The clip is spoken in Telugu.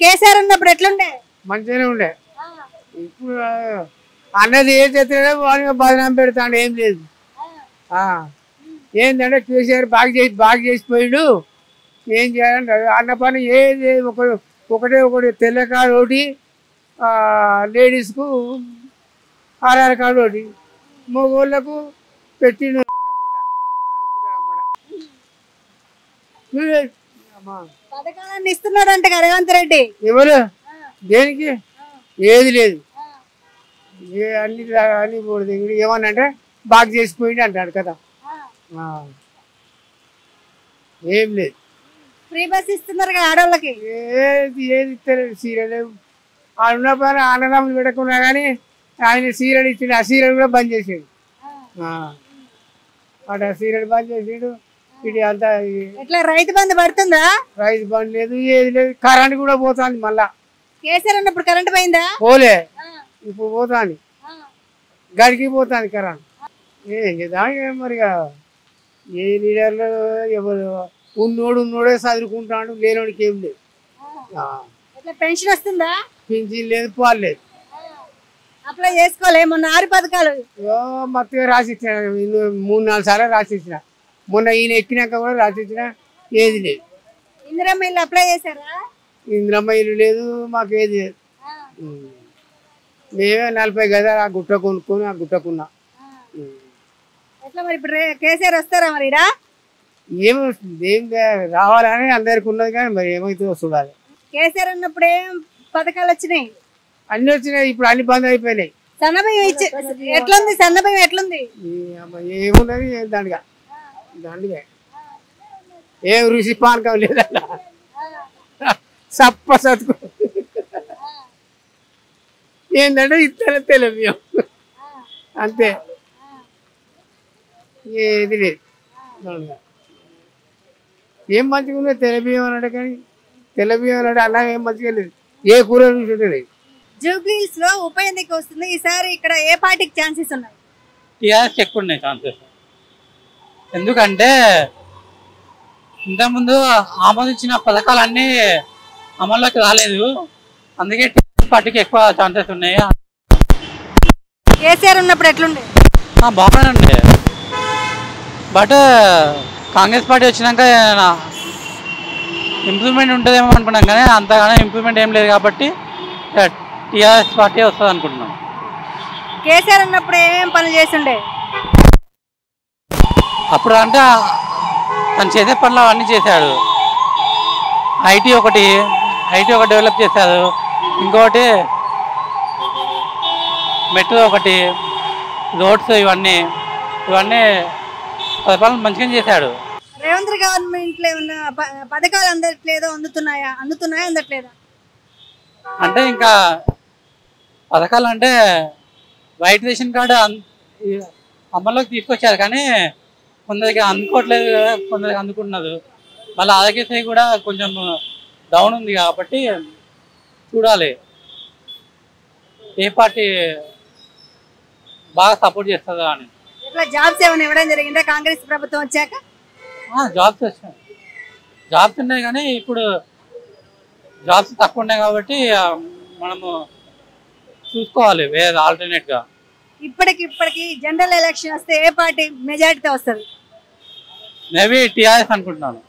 కేసీఆర్ ఉన్నప్పుడు ఎట్లుండే? మంచిగానే ఉండే. ఇప్పుడు అన్నది ఏం చేస్తాడో వాడిగా బదనాం పెడతాడు. ఏం లేదు. ఏంటంటే కేసీఆర్ బాగా చేసిపోయాడు. ఏం చేయాలంటే అన్న పని ఏది ఒకటి తెల్ల కార్డు ఒకటి, లేడీస్కు ఆధార్ కార్డు ఒకటి, మగోళ్ళకు పెట్టిన పథకాలన్నీ ఇస్తున్నాడంట రేవంత్ రెడ్డి. ఎవరు దేనికి? ఏది లేదు. అన్ని ఏమన్నంటే బాగా చేసిపోయింది అంటాడు కదా. ఏం లేదు. ఫ్రీ బస్ ఇస్తున్నారు కదా ఆడవాళ్ళకి. ఏది ఇస్తలేదు. సీరియల్ ఉన్న పని అన్నదమ్ములు పెట్టకున్నా కానీ ఆయన సీరియల్ ఇచ్చిండు. ఆ సీరియల్ కూడా బంద్ చేసాడు. అటు సీరియల్ బంద్ చేసాడు. ఇది అంతా ఎట్లా రైతు బంధు పడుతుందా? రైతు బంద్ లేదు, ఏది లేదు. కరెంట్ కూడా పోతుంది. మళ్ళా కేసీఆర్ ఉన్నప్పుడు కరెంట్ పోయిందా? పోలే. ఇప్పుడు పోతుంది. గడికి పోతుంది కరెంట్. ఏం చేద్దాం మరిగా. ఏ లీడర్లు ఎవరు ఉన్నోడే చదువుకుంటాడు, లేనోడికి ఏం లేదు. పెన్షన్ వస్తుందా? పింఛన్ లేదు, పాలు లేదు. అప్లై చేసుకోలే? మొన్న 6 పథకాలు మొత్తం రాసిచ్చిన. 3-4 సార్లు రాసిచ్చిన. మొన్న ఈయన ఎక్కినాక కూడా రాసిచ్చిన. ఏది లేదు. ఇందిరమ్మ ఇల్లు అప్లై చేశారా? ఇందిరమ్మ ఇల్లు లేదు, మాకు ఏది లేదు. మేమే 40 గదా ఆ గుట్ట కొనుక్కొని ఆ గుట్టకున్నా. ఎట్లా మరి ఇప్పుడు కేసీఆర్ వస్తారా మరి? ఏమొస్తుంది? ఏం రావాలని అందరికి ఉన్నది కానీ మరి ఏమైతుందో చూడాలి. కేసీఆర్ ఉన్నప్పుడు ఏం పథకాలు వచ్చినాయి? అన్ని వచ్చినాయి. ఇప్పుడు అన్ని బంద్ అయిపోయినాయి. సన్నబియ్యం ఎట్లుంది? సన్నబియ్యం ఎట్లుంది? ఏమున్నది దండగా దండగా. ఏం రుచి పానకం లేదన్న. సప్ప సతుకు ఏంటంటే ఇతర తెలబియ్యం అంతే. ఏది లేదు. ఏం మంచిగా ఉన్నది తెలబియ్యం అన్నాడు కానీ తెల్లబియ్యం అన్నాడు అలా ఏం మంచిగా లేదు. ఏ కూర లేదు. జూబ్లీస్ లో ఉప ఎన్నిక వస్తుంది. ఈసారి ఇక్కడ ఏ పార్టీకి ఛాన్సెస్ ఉన్నాయి? టీఆర్ఎస్ ఎక్కువ ఉన్నాయి ఛాన్సెస్. ఎందుకంటే ఇంతకుముందు ఆమోదించిన పథకాలన్నీ అమల్లోకి రాలేదు. అందుకే టీఆర్ఎస్ పార్టీకి ఎక్కువ ఛాన్సెస్ ఉన్నాయి. కేసీఆర్ ఉన్నప్పుడు ఎట్లుండే? బాగానే ఉండే. బట్ కాంగ్రెస్ పార్టీ వచ్చినాక ఇంప్రూవ్మెంట్ ఉంటుందేమో అనుకున్నాం కానీ అంతగానే ఇంప్రూవ్మెంట్ ఏం లేదు. కాబట్టి టీఆర్ఎస్ పార్టీ వస్తుంది అనుకుంటున్నాం. కేసీఆర్ ఉన్నప్పుడు ఏమేం పనులు చేస్తుండే? అప్పుడు అంటే తను చేసే పనులు అవన్నీ చేశాడు. ఐటీ ఒకటి డెవలప్ చేశాడు. ఇంకొకటి మెట్రో ఒకటి, రోడ్స్ ఇవన్నీ పథకాలను మంచిగా చేశాడు. రేవంత్ గవర్నమెంట్ లో ఉన్న పథకాలు అందట్లేదో? అందుతున్నాయా అందట్లేదా? అంటే ఇంకా పథకాలు అంటే వైట్ రేషన్ కార్డు అమల్లోకి తీసుకొచ్చారు కానీ కొందరికి అందుకోవట్లేదు, కొందరికి అందుకుంటున్నారు. మళ్ళీ ఆరోగ్యశ్రీ కూడా కొంచెం డౌన్ ఉంది కాబట్టి చూడాలి ఏ పార్టీ బాగా సపోర్ట్ చేస్తుందా అని. ఇట్లా జాబ్స్ ఏమైనా ఇవ్వడం జరిగిందా కాంగ్రెస్ ప్రభుత్వం వచ్చాక? జాబ్స్ వచ్చాయి. జాబ్స్ ఉన్నాయి కానీ ఇప్పుడు జాబ్స్ తక్కువ ఉన్నాయి కాబట్టి మనము చూసుకోవాలి వేరే ఆల్టర్నేట్గా. ఇప్పటికి జనరల్ ఎలక్షన్ వస్తే ఏ పార్టీ మెజారిటీతో వస్తుంది? మేబీ టీఆర్ఎస్ అనుకుంటున్నాను.